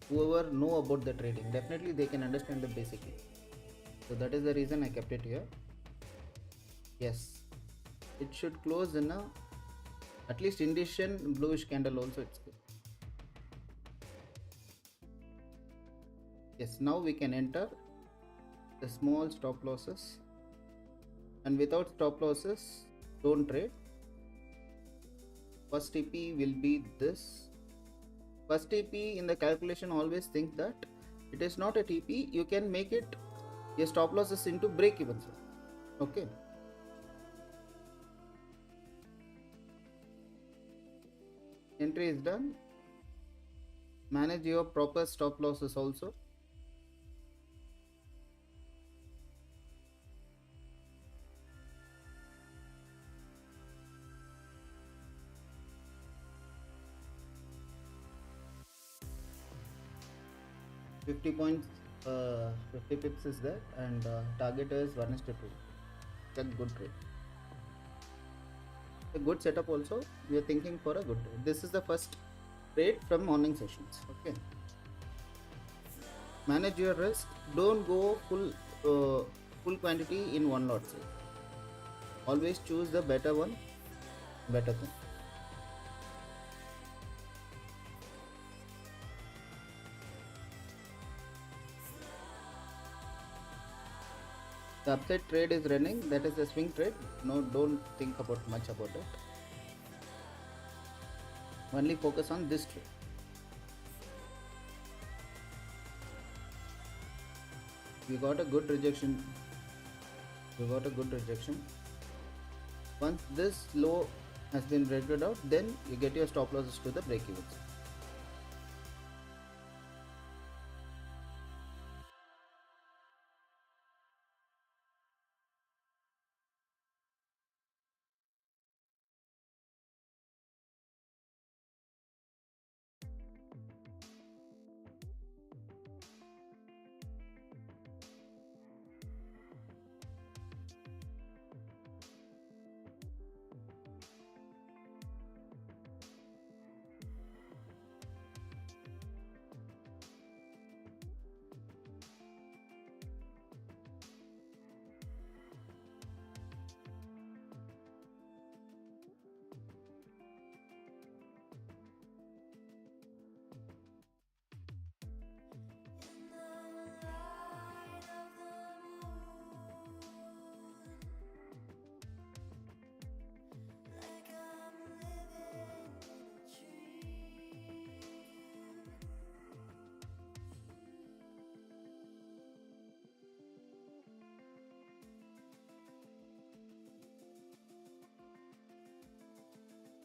whoever know about the trading, definitely they can understand the basically. So that is the reason I kept it here. Yes, it should close in a at least Indician bluish candle also, it's good. Yes, now we can enter the small stop losses, and without stop losses don't trade. First TP will be this. First TP in the calculation, always think that it is not a TP, you can make it a stop losses into break even zone. Okay, entry is done. Manage your proper stop losses also. $50 points, 50 pips is there, and target is 1:2. That's good trade. A good setup also. We are thinking for a good trade. This is the first trade from morning sessions. Okay. Manage your risk. Don't go full quantity in one lot. Say. Always choose the better one, better thing. The upside trade is running. That is the swing trade. No, don't think about much about it. Only focus on this trade. You got a good rejection. Once this low has been breaking out, then you get your stop losses to the break even.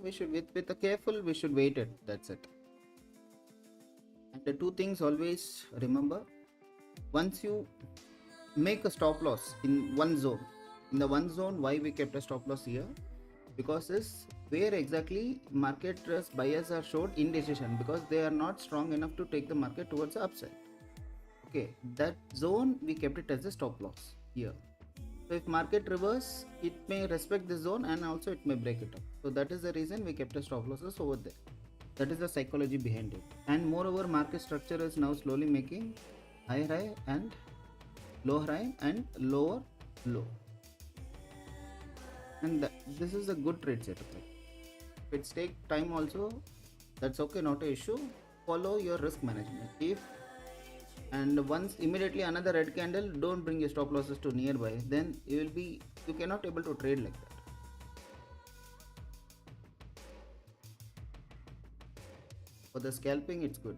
We should, with a careful, we should wait it. That's it. And the two things always remember: once you make a stop loss in one zone, in the one zone, why we kept a stop loss here? Because is where exactly market buyers are showed indecision, because they are not strong enough to take the market towards the upside. Okay, that zone we kept it as a stop loss here. So if market reverse, it may respect the zone and also it may break it up. So that is the reason we kept a stop losses over there. That is the psychology behind it. And moreover, market structure is now slowly making higher high and lower high and lower low. And this is a good trade setup. If it takes time also, that's okay, not an issue. Follow your risk management. If and once immediately another red candle, don't bring your stop losses to nearby, then you cannot able to trade like that. For the scalping, it's good.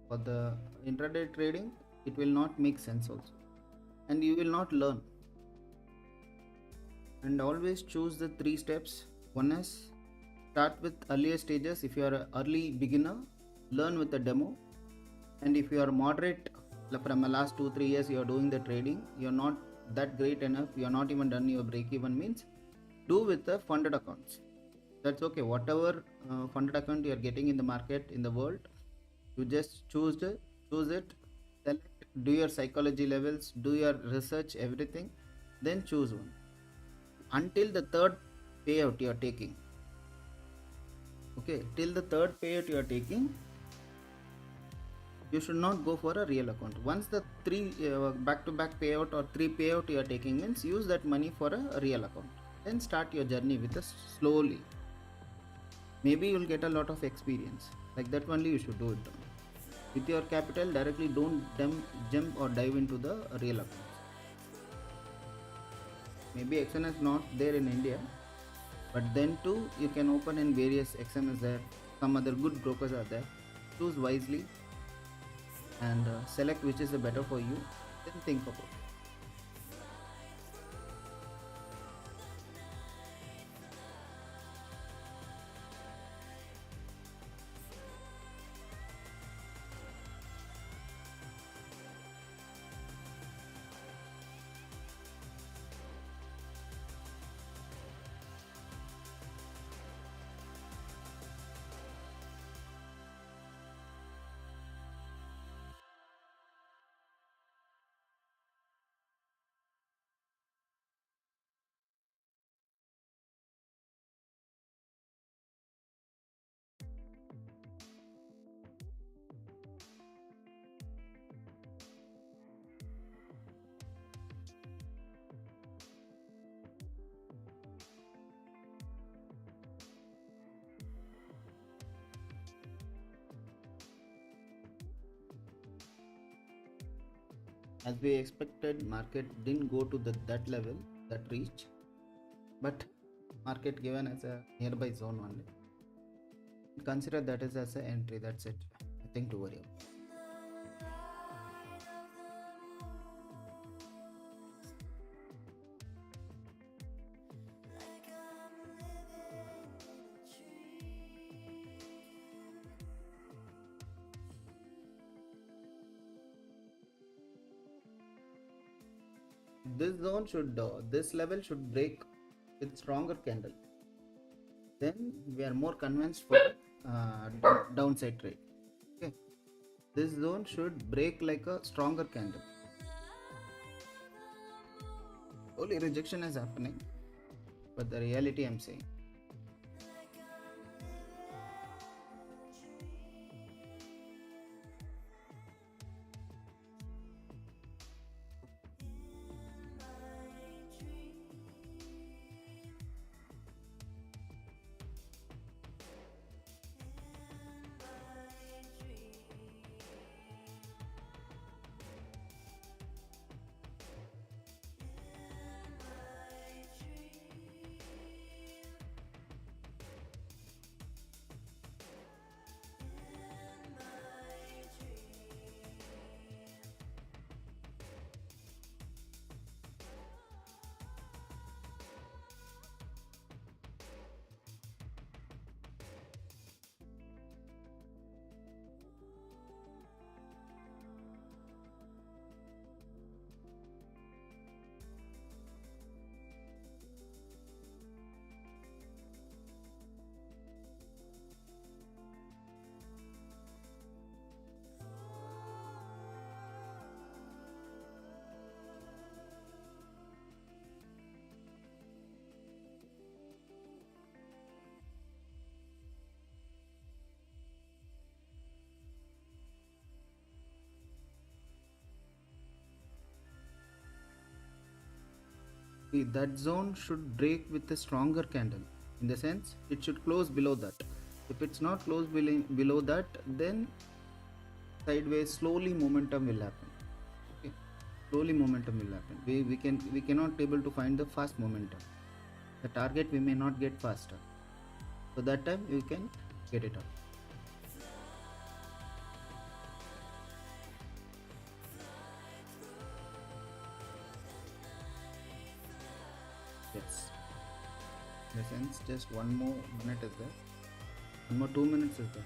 For the intraday trading, it will not make sense also, and you will not learn. And always choose the 3 steps. One is start with earlier stages. If you are an early beginner, learn with the demo. And if you are moderate, from the last 2-3 years you are doing the trading, you are not that great enough, you are not even done your break even, means do with the funded accounts. That's okay. Whatever funded account you are getting in the market, in the world, you just choose it, select, do your psychology levels, do your research, everything, then choose one. Until the third payout you are taking. Okay, till the third payout you are taking, you should not go for a real account. Once the three back-to-back payout or three payout you are taking means, use that money for a real account. Then start your journey with us slowly. Maybe you'll get a lot of experience. Like that only you should do it. With your capital directly, don't jump or dive into the real accounts. Maybe XN is not there in India, but then too you can open in various XMS there. Some other good brokers are there. Choose wisely and select which is the better for you. Then think about it. As we expected, market didn't go to that level, that reach, but market given as a nearby zone only. Consider that as an entry. That's it. Nothing to worry about. This zone should, this level should break with stronger candle. Then we are more convinced for downside trade. Okay, this zone should break like a stronger candle. Only rejection is happening, but the reality I'm saying. See, that zone should break with a stronger candle. In the sense, it should close below that. If it's not close below that, then sideways slowly momentum will happen. Okay, slowly momentum will happen. We cannot able to find the fast momentum. The target we may not get faster. So that time you can get it out. Yes. In the sense, just one more minute is there. One more 2 minutes is there.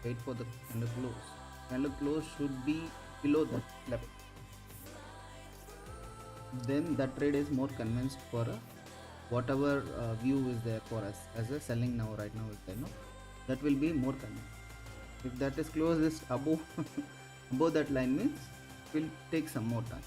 Wait for the candle close. Candle close should be below that level. Then that trade is more convinced for a whatever view is there for us as a selling now right now is there, no? That will be more convinced. If that is closest above above that line means it will take some more time.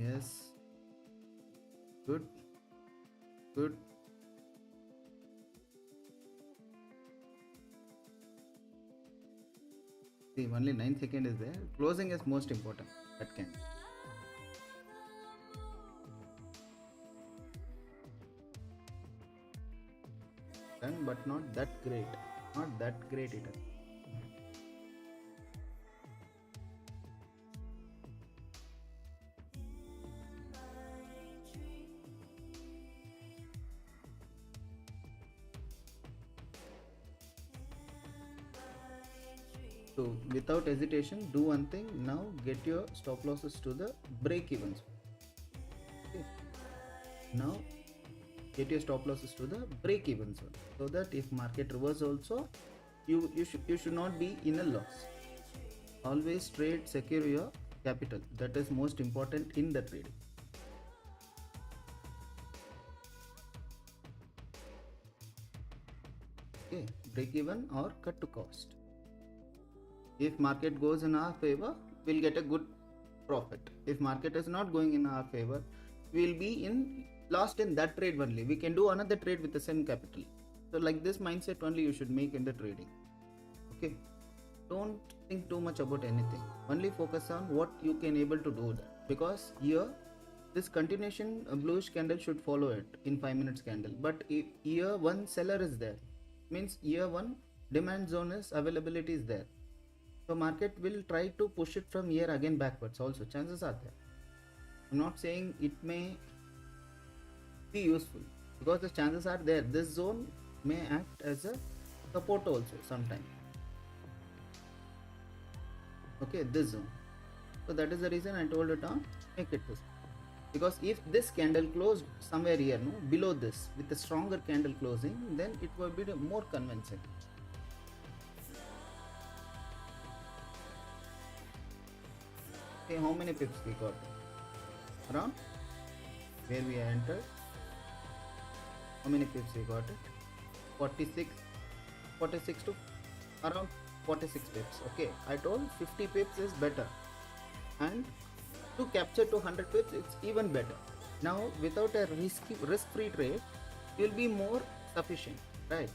Yes, good, good. See, only 9 seconds is there. Closing is most important. That can. Done, but not that great. Not that great either. So without hesitation, do one thing. Now get your stop losses to the break even zone. Okay. Now get your stop losses to the break even zone, so that if market reverse also, you should not be in a loss. Always trade secure your capital. That is most important in the trading. Okay, break even or cut to cost. If market goes in our favor, we'll get a good profit. If market is not going in our favor, we'll be in lost in that trade only. We can do another trade with the same capital. So like this mindset only you should make in the trading. Okay, don't think too much about anything. Only focus on what you can able to do that, because here this continuation bluish candle should follow it in 5 minutes candle. But if year one seller is there, means year one demand zone is availability is there. So market will try to push it from here again backwards also. Chances are there. I'm not saying it may be useful, because the chances are there. This zone may act as a support also sometime. Okay, this zone. So that is the reason I told it on make it this. Because if this candle closed somewhere here, no, below this with a stronger candle closing, then it will be more convincing. Okay, how many pips we got? Around where we entered. How many pips we got it? 46 to around 46 pips. Okay, I told 50 pips is better, and to capture 200 pips it's even better. Now without a risk-free trade, you'll be more sufficient, right?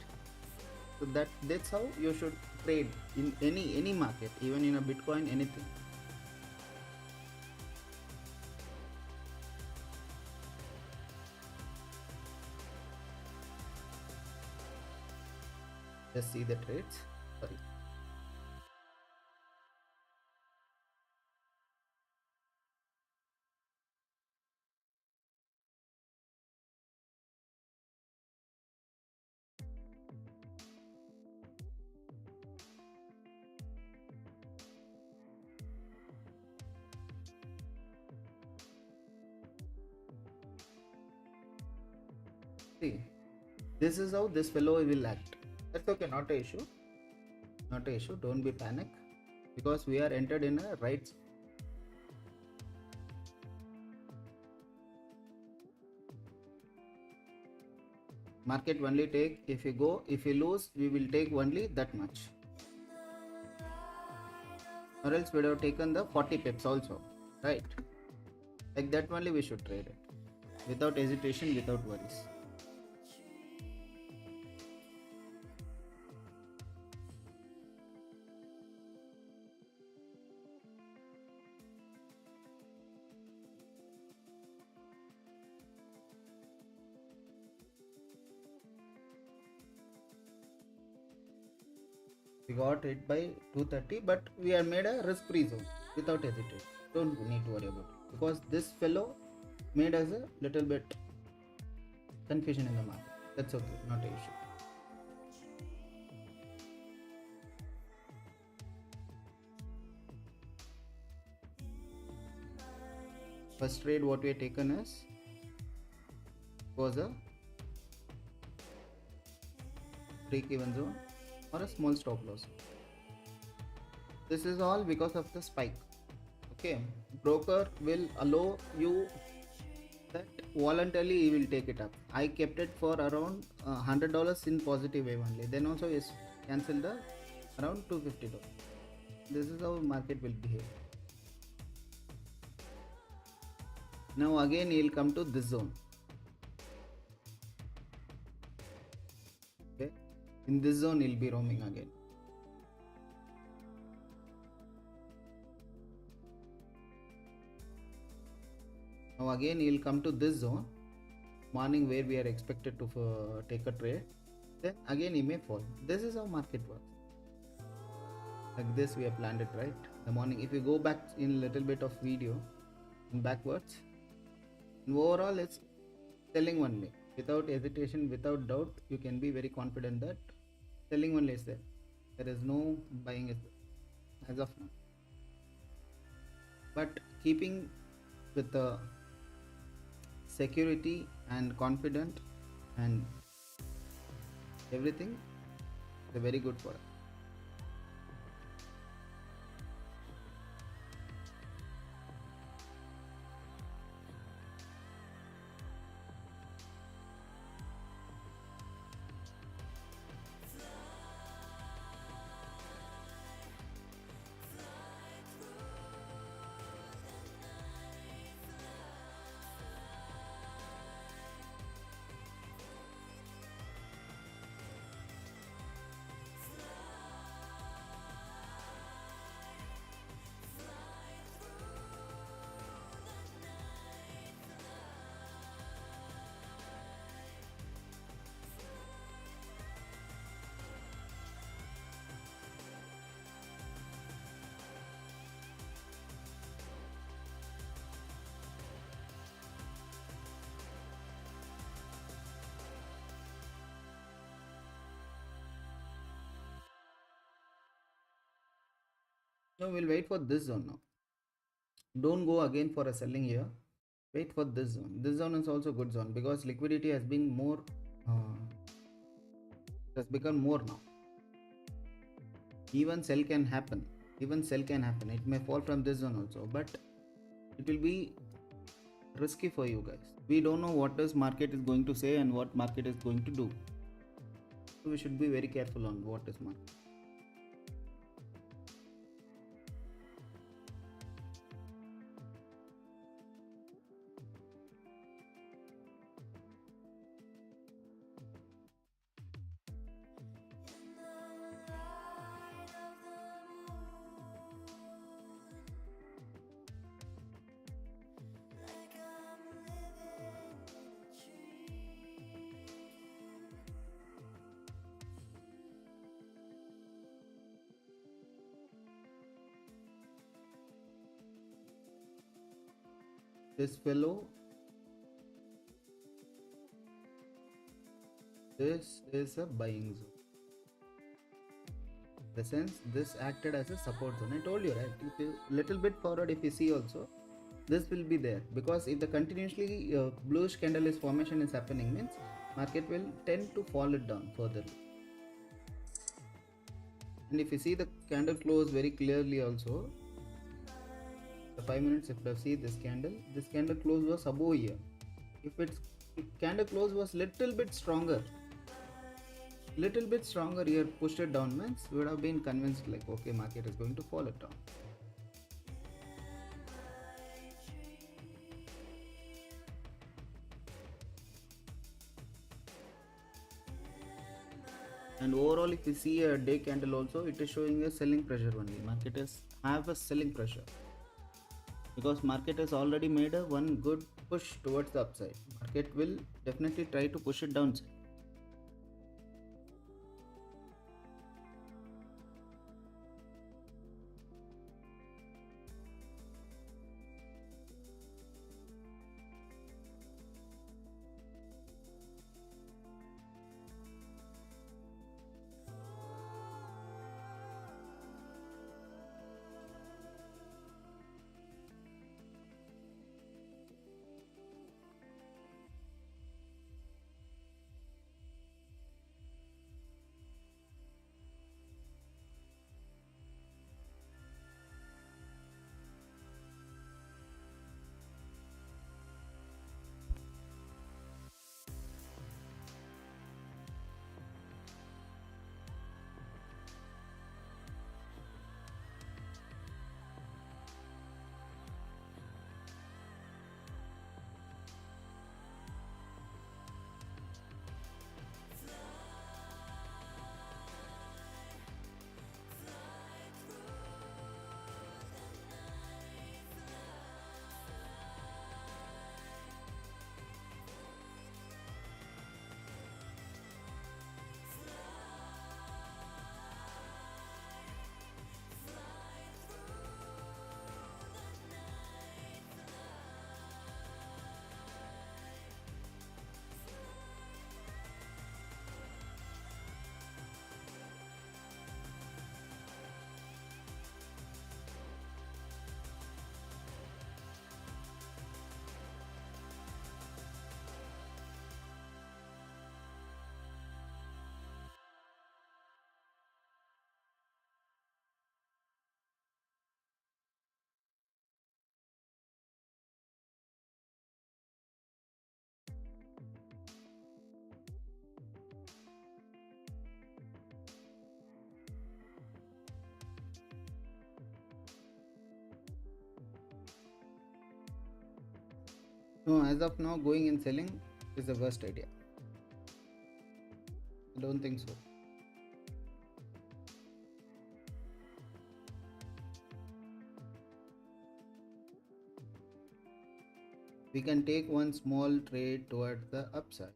So that's how you should trade in any market, even in a Bitcoin, anything. Just see the trades. Sorry. See, this is how this fellow will act. That's okay, not a issue. Not a issue. Don't be panic, because we are entered in a right. Market only take, if you lose, we will take only that much. Or else we would have taken the 40 pips also, right? Like that only we should trade it, without hesitation, without worries. We got it by 230, but we are made a risk-free zone without hesitation. Don't need to worry about it, because this fellow made us a little bit confusion in the market. That's okay, not an issue. First trade what we have taken was a break-even zone or a small stop loss. This is all because of the spike. Okay, broker will allow you that voluntarily he will take it up. I kept it for around $100 in positive wave only. Then also is cancelled the around $250. This is how market will behave. Now again he'll come to this zone. Okay, in this zone he'll be roaming again. Now again he'll come to this zone morning where we are expected to take a trade. Then again he may fall. This is how market works. Like this we have planned it, right? The morning, if you go back in a little bit of video and backwards, and overall it's selling only. Without hesitation, without doubt, you can be very confident that selling only is there. There is no buying is there as of now. But keeping with the security and confident and everything, they're very good for us. Now we'll wait for this zone now. Don't go again for a selling here. Wait for this zone. This zone is also good zone because liquidity has been more, has become more now. Even sell can happen. Even sell can happen. It may fall from this zone also, but it will be risky for you guys. We don't know what this market is going to say and what market is going to do. So we should be very careful on what is market. This fellow, this is a buying zone. In the sense, this acted as a support zone. I told you, right? If you little bit forward, if you see also, this will be there because if the continuously bluish candle is formation is happening, means market will tend to fall it down further. And if you see the candle close very clearly also, the 5 minutes, if you see this candle close was above here. If candle close was little bit stronger here, pushed it down, means we would have been convinced like, okay, market is going to fall it down. And overall, if you see a day candle also, it is showing a selling pressure only. Market is have a selling pressure because market has already made a one good push towards the upside. Market will definitely try to push it downside. No, as of now, going and selling is the worst idea. I don't think so. We can take one small trade towards the upside.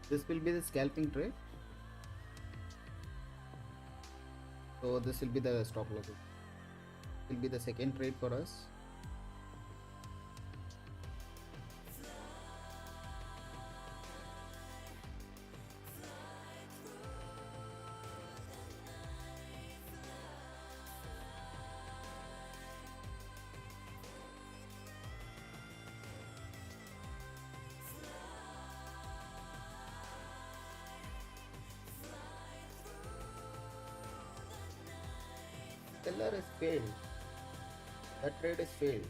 This will be the scalping trade. So this will be the stop loss. Will be the second trade for us. Seller is failed. That trade is failed.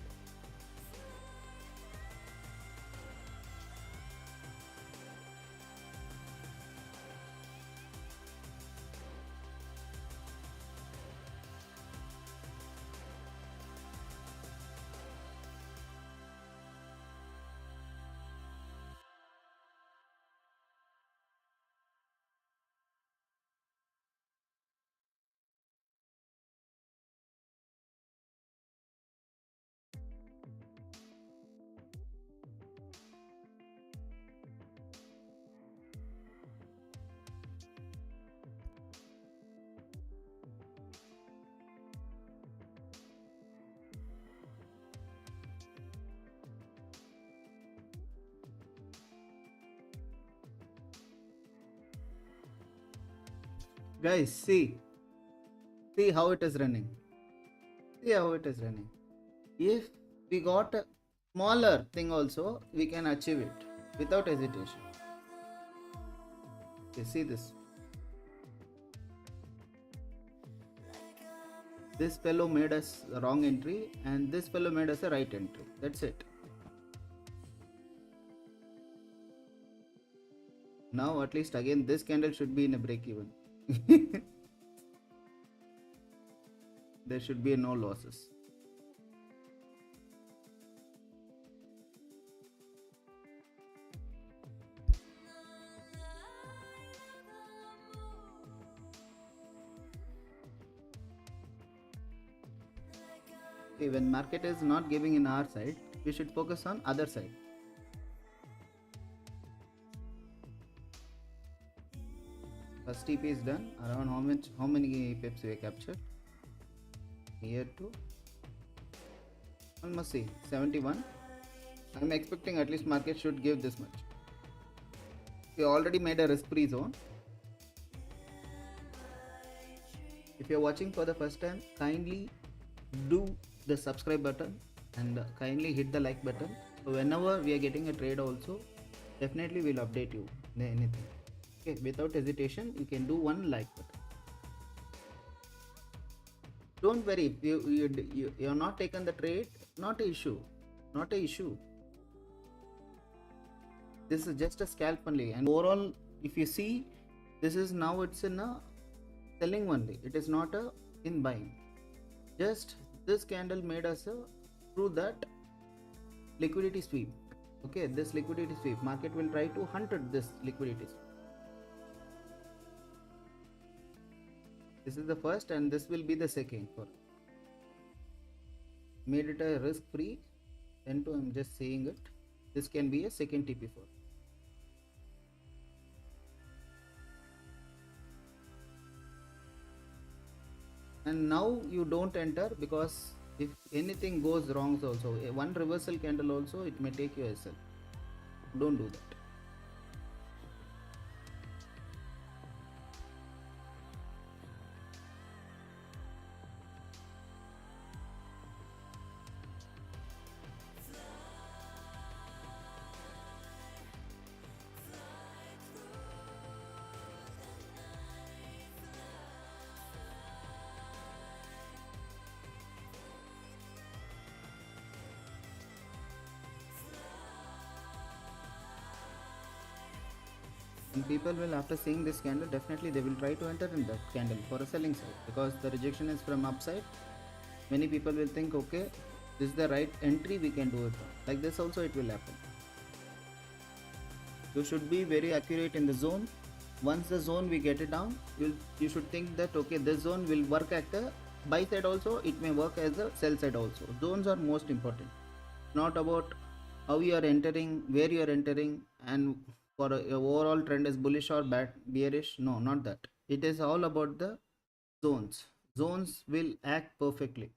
Guys, see how it is running. See how it is running. If we got a smaller thing also, we can achieve it without hesitation. Okay, see this. This fellow made us a wrong entry and this fellow made us a right entry. That's it. Now at least again this candle should be in a break even. There should be no losses. Okay, when market is not giving in our side, we should focus on other side. First TP is done. Around how many pips we captured? Here to almost see 71. I'm expecting at least market should give this much. We already made a risk-free zone. If you're watching for the first time, kindly do the subscribe button and kindly hit the like button. So whenever we are getting a trade also, definitely we'll update you anything. Okay, without hesitation, you can do one like button. Don't worry, if you're not taken the trade, not a issue. This is just a scalp only, and overall, if you see, this is now it's in a selling only. It is not a in buying. Just this candle made us through that liquidity sweep. Okay, this liquidity sweep, market will try to hunt at this liquidity sweep. This is the first, and this will be the second. For made it a risk free. Then to I'm just saying it. This can be a second TP4. And now you don't enter, because if anything goes wrong also, one reversal candle also, it may take your SL. Don't do that. And people will, after seeing this candle, definitely they will try to enter in that candle for a selling side, because the rejection is from upside. Many people will think, okay, this is the right entry, we can do it. Like this also it will happen. You should be very accurate in the zone. Once the zone we get it down, you should think that, okay, this zone will work at the buy side also, it may work as a sell side also. Zones are most important. Not about how you are entering, where you are entering, and for a overall trend is bullish or bad, bearish. No, not that. It is all about the zones. Zones will act perfectly.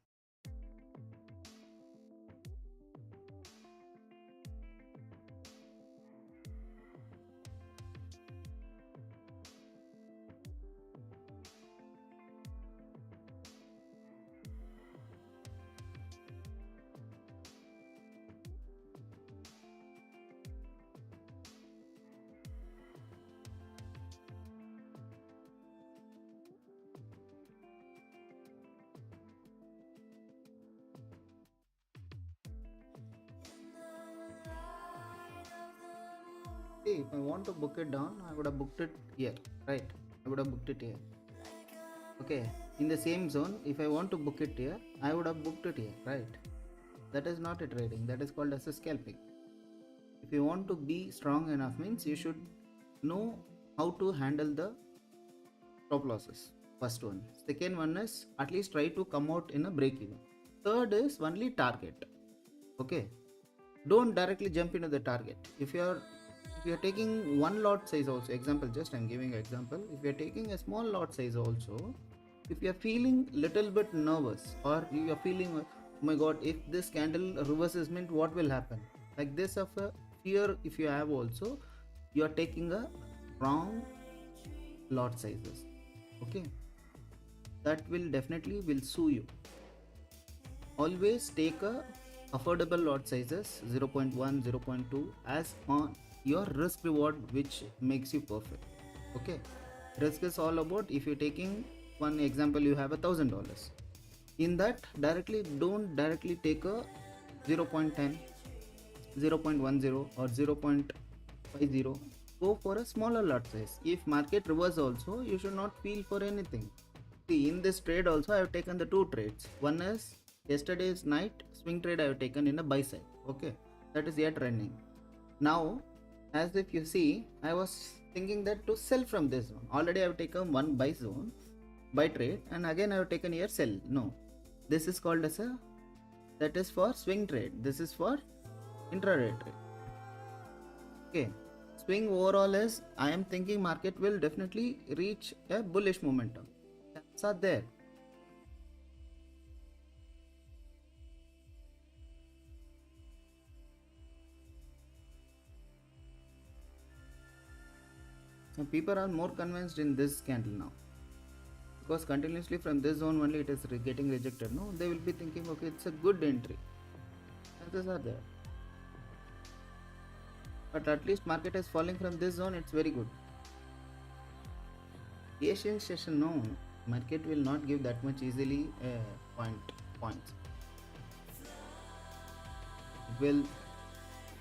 See, if I want to book it down, I would have booked it here, right? I would have booked it here. Okay, in the same zone, if I want to book it here, I would have booked it here, right? That is not a trading, that is called as a scalping. If you want to be strong enough, means you should know how to handle the stop losses. First one. Second one is at least try to come out in a break even. Third is only target. Okay, don't directly jump into the target. If you are taking one lot size also, example, just I'm giving an example. If you are taking a small lot size also, if you are feeling little bit nervous, or you are feeling, oh my god, if this candle reverses, means what will happen, like this of a fear, if you have also, you are taking a wrong lot sizes. Okay, that will definitely will sue you. Always take a affordable lot sizes, 0.1, 0.2 as on your risk reward, which makes you perfect. Okay, risk is all about, if you're taking one example, you have $1,000 in that, don't directly take a 0.10, 0.10 or 0.50. Go for a smaller lot size. If market reverse also, you should not feel for anything. See, in this trade also, I have taken the two trades. One is yesterday's night swing trade I have taken in a buy side. Okay, that is yet running. Now, as if you see, I was thinking that to sell from this zone. Already I have taken one buy zone, buy trade, and again I have taken here sell. No, this is called as a That is for swing trade. This is for intraday trade. Okay. Swing overall is, I am thinking market will definitely reach a bullish momentum. Chances are there. Now people are more convinced in this candle now, because continuously from this zone only it is getting rejected. No, they will be thinking, okay, it's a good entry. Chances are there. But at least market is falling from this zone, it's very good. Asian session, no, market will not give that much easily points.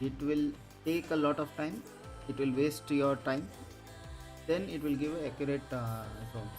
It will take a lot of time, it will waste your time, then it will give accurate zones.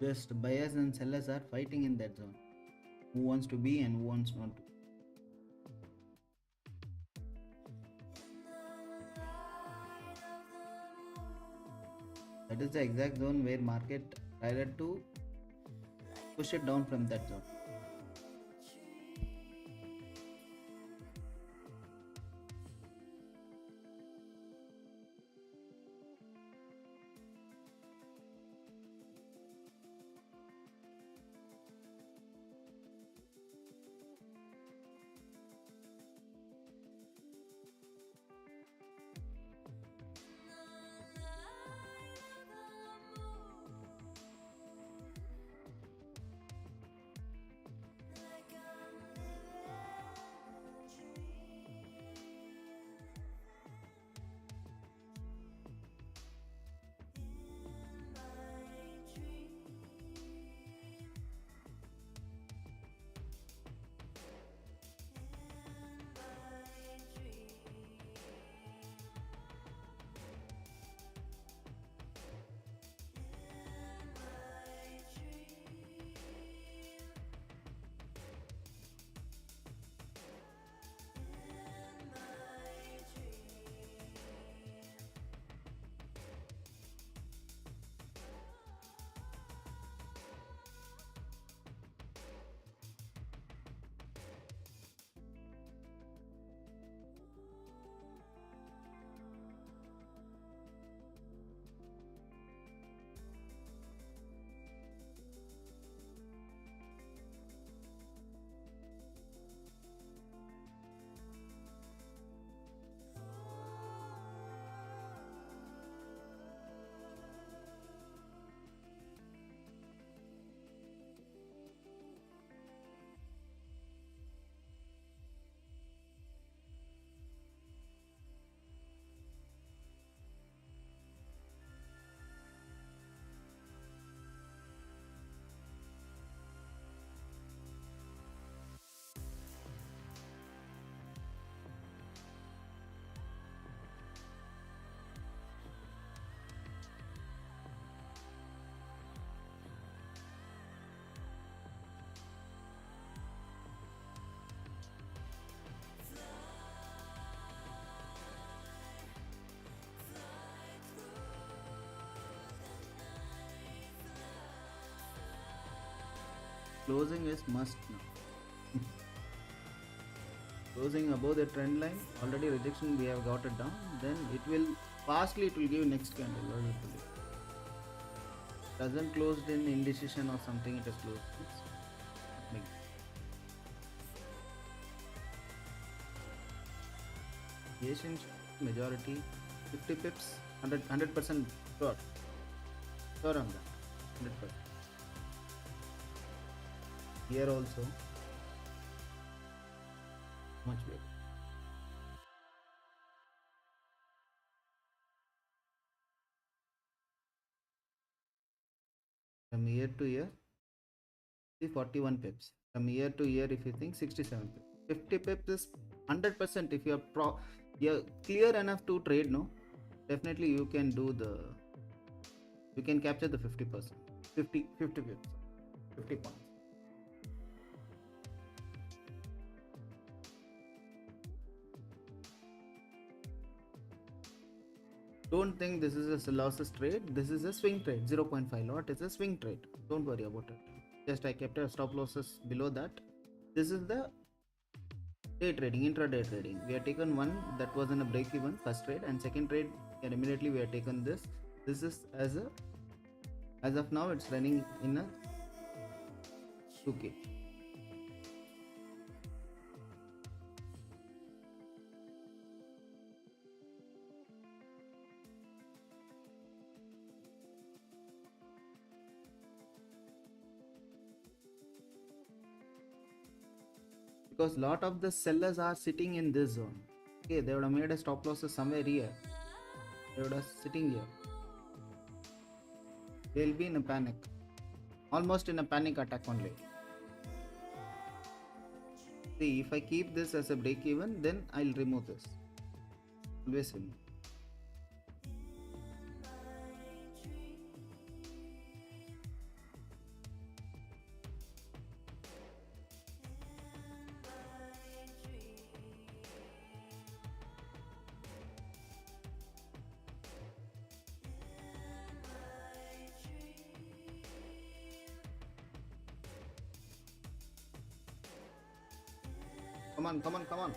Just buyers and sellers are fighting in that zone. Who wants to be and who wants not to. That is the exact zone where market tried to push it down from that zone. Closing is must now. Closing above the trend line, already rejection we have got it down, then it will fastly it will give next candle. What it will do. Doesn't closed in indecision or something, it is closed. It's big. Asian majority 50 pips, 100% sure. Sure on that. 100%. Here also much bigger. From year to year, see 41 pips. From year to year, if you think 67 pips. 50 pips is 100%. If you're clear enough to trade, no, definitely you can capture the 50%. 50 pips, 50 points. Don't think this is a losses trade. This is a swing trade. 0.5 lot is a swing trade. Don't worry about it. Just I kept a stop losses below that. This is the day trading, intraday trading. We have taken one that was in a break even first trade, and second trade, and immediately we have taken this. This is as of now it's running in a 2K. Because lot of the sellers are sitting in this zone. Okay, they would have made a stop losses somewhere here. They would have sitting here. They'll be in a panic, almost in a panic attack only. See, if I keep this as a break even, then I'll remove this. Always remove. come on, come on, come on.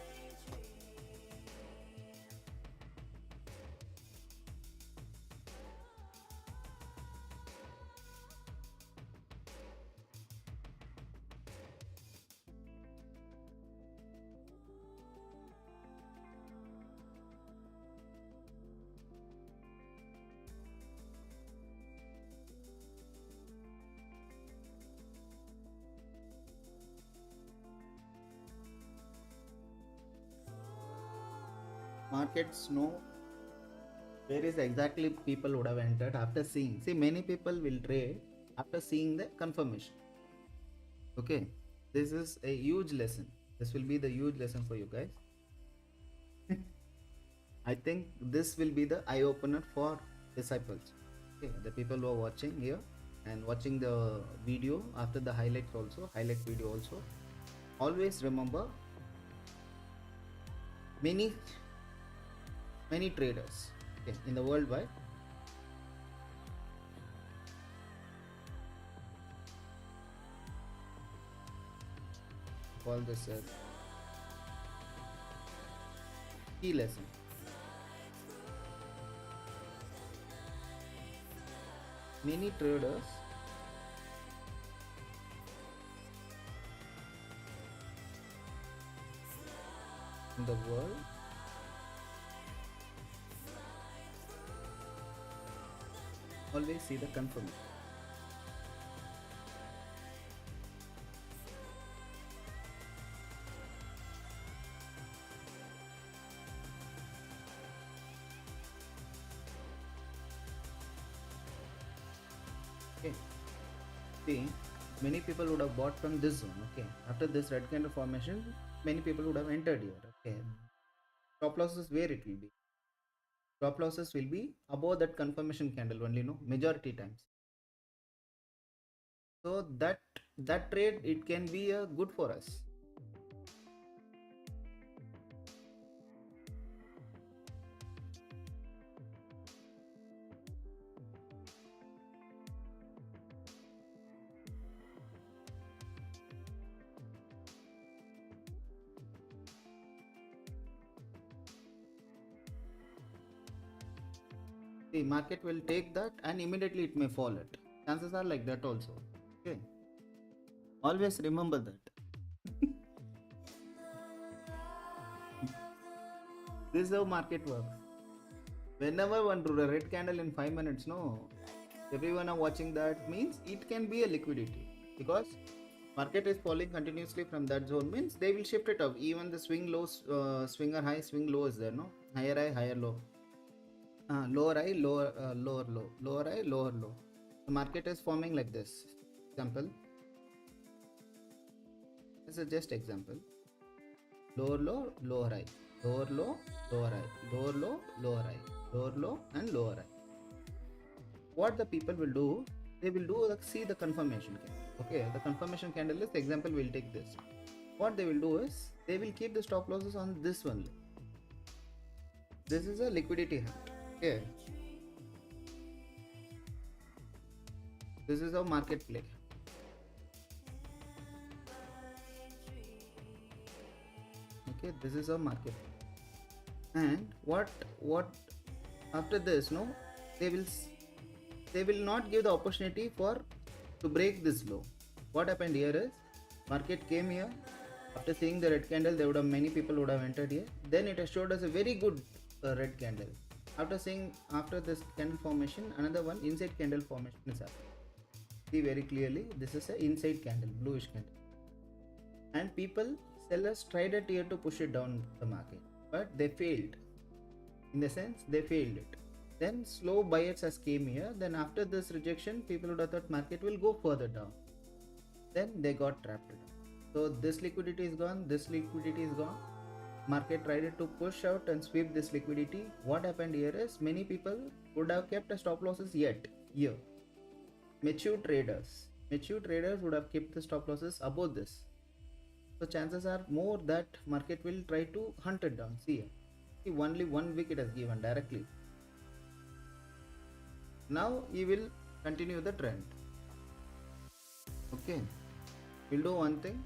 Markets know where is exactly people would have entered after seeing. See, many people will trade after seeing the confirmation. Okay, this is a huge lesson. This will be the huge lesson for you guys. I think this will be the eye opener for disciples. Okay, the people who are watching here and watching the video after the highlights also, highlight video also. Always remember, many traders, okay, in the worldwide, call this as key lesson. Many traders in the world always see the confirmation. Okay, see, many people would have bought from this zone. Okay, after this red candle formation, many people would have entered here. Okay, stop losses where it will be. Stop losses will be above that confirmation candle only, no, majority times. So that trade, it can be a good for us. The market will take that and immediately it may fall it. Chances are like that also. Okay, always remember that. This is how market works. Whenever one do a red candle in 5 minutes, no, everyone are watching, that means it can be a liquidity, because market is falling continuously from that zone, means they will shift it up. Even the swing lows, swinger high, swing low is there, no, higher high, higher low, lower high, lower low, lower high, lower low. The market is forming like this. Example, this is just example. Lower low, lower high, lower low, lower high, lower low, lower high, lower low, and lower high. What the people will do, they will do, like, see the confirmation candle. Okay, the confirmation candle is, example, we'll take this. What they will do is, they will keep the stop losses on this only. This is a liquidity hunt. Okay, this is how market play. Okay, this is how market play. And what after this, no, they will not give the opportunity for to break this low. What happened here is, market came here, after seeing the red candle, many people would have entered here. Then it has showed us a very good red candle. After this candle formation, another one inside candle formation is happening. See very clearly, this is a inside candle, bluish candle, and sellers tried it here to push it down the market, but they failed. In the sense, they failed it. Then slow buyers has came here. Then after this rejection, people would have thought market will go further down. Then they got trapped. So this liquidity is gone, this liquidity is gone. Market tried to push out and sweep this liquidity. What happened here is, many people would have kept a stop losses yet here. Mature traders would have kept the stop losses above this. So chances are more that market will try to hunt it down. See, only 1 week it has given directly. Now he will continue the trend. Okay, we'll do one thing.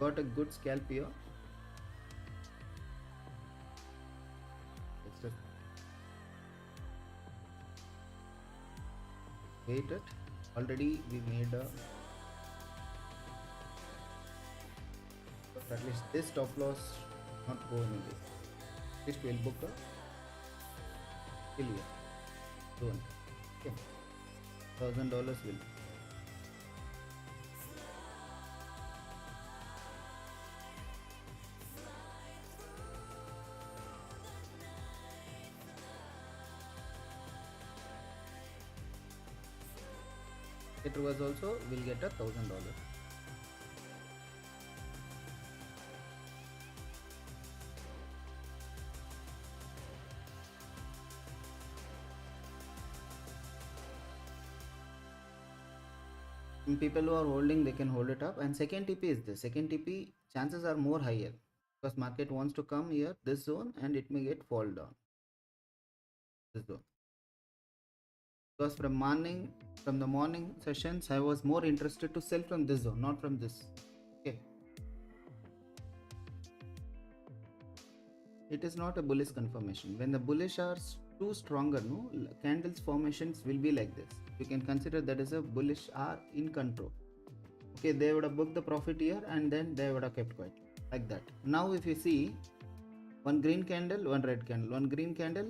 got a good scalp here. Let's just wait it. Already we made a, at least this stop loss not go anywhere. At least we'll book a fill here zone. Okay, $1,000 will. It was also will get $1,000. People who are holding, they can hold it up. And second TP is this. Second TP chances are more higher because market wants to come here this zone and it may get fall down this zone. Because from the morning sessions, I was more interested to sell from this zone, not from this. Okay, it is not a bullish confirmation. When the bullish are too stronger, no candles formations will be like this. You can consider that as a bullish are in control. Okay, they would have booked the profit here and then they would have kept quiet like that. Now if you see one green candle, one red candle, one green candle,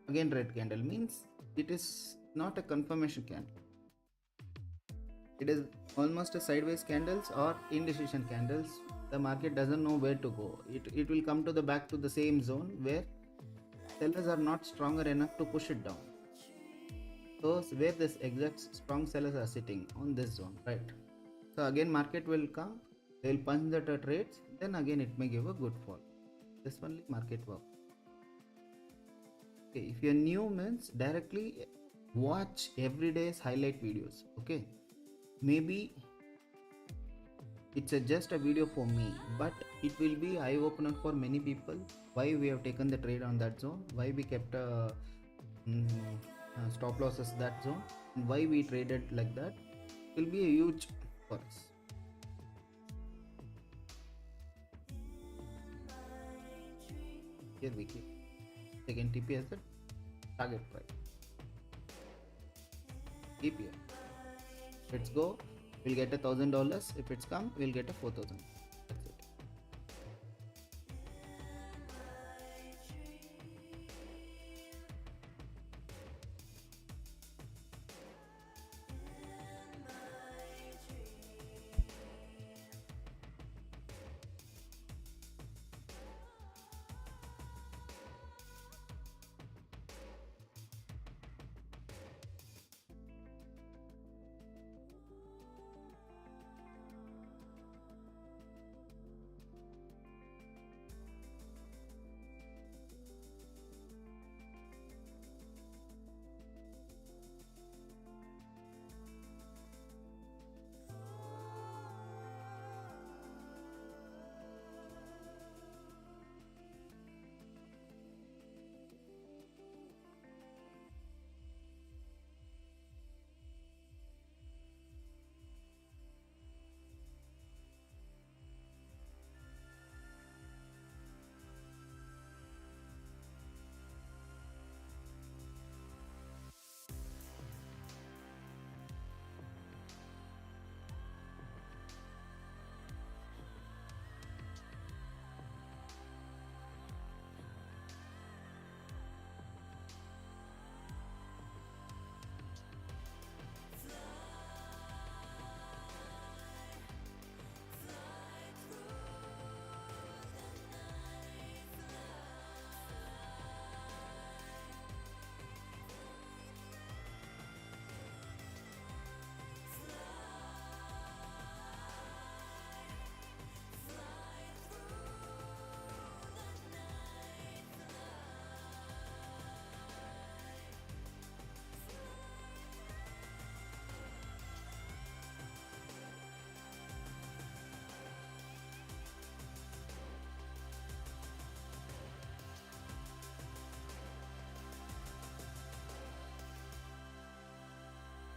again red candle, means it is not a confirmation candle. It is almost a sideways candles or indecision candles. The market doesn't know where to go. It will come to the back to the same zone where sellers are not stronger enough to push it down. So where this exact strong sellers are sitting on this zone, right? So again market will come, they will punch the trades, then again it may give a good fall. This only market work. Okay, if you're new, means directly watch every day's highlight videos. Okay, maybe it's just a video for me, but it will be eye opener for many people. Why we have taken the trade on that zone, why we kept stop losses that zone, and why we traded like that. It will be a huge for us. Here we keep second TP as the target price. Keep here. Let's go. We'll get $1,000. If it's come, we'll get a 4,000.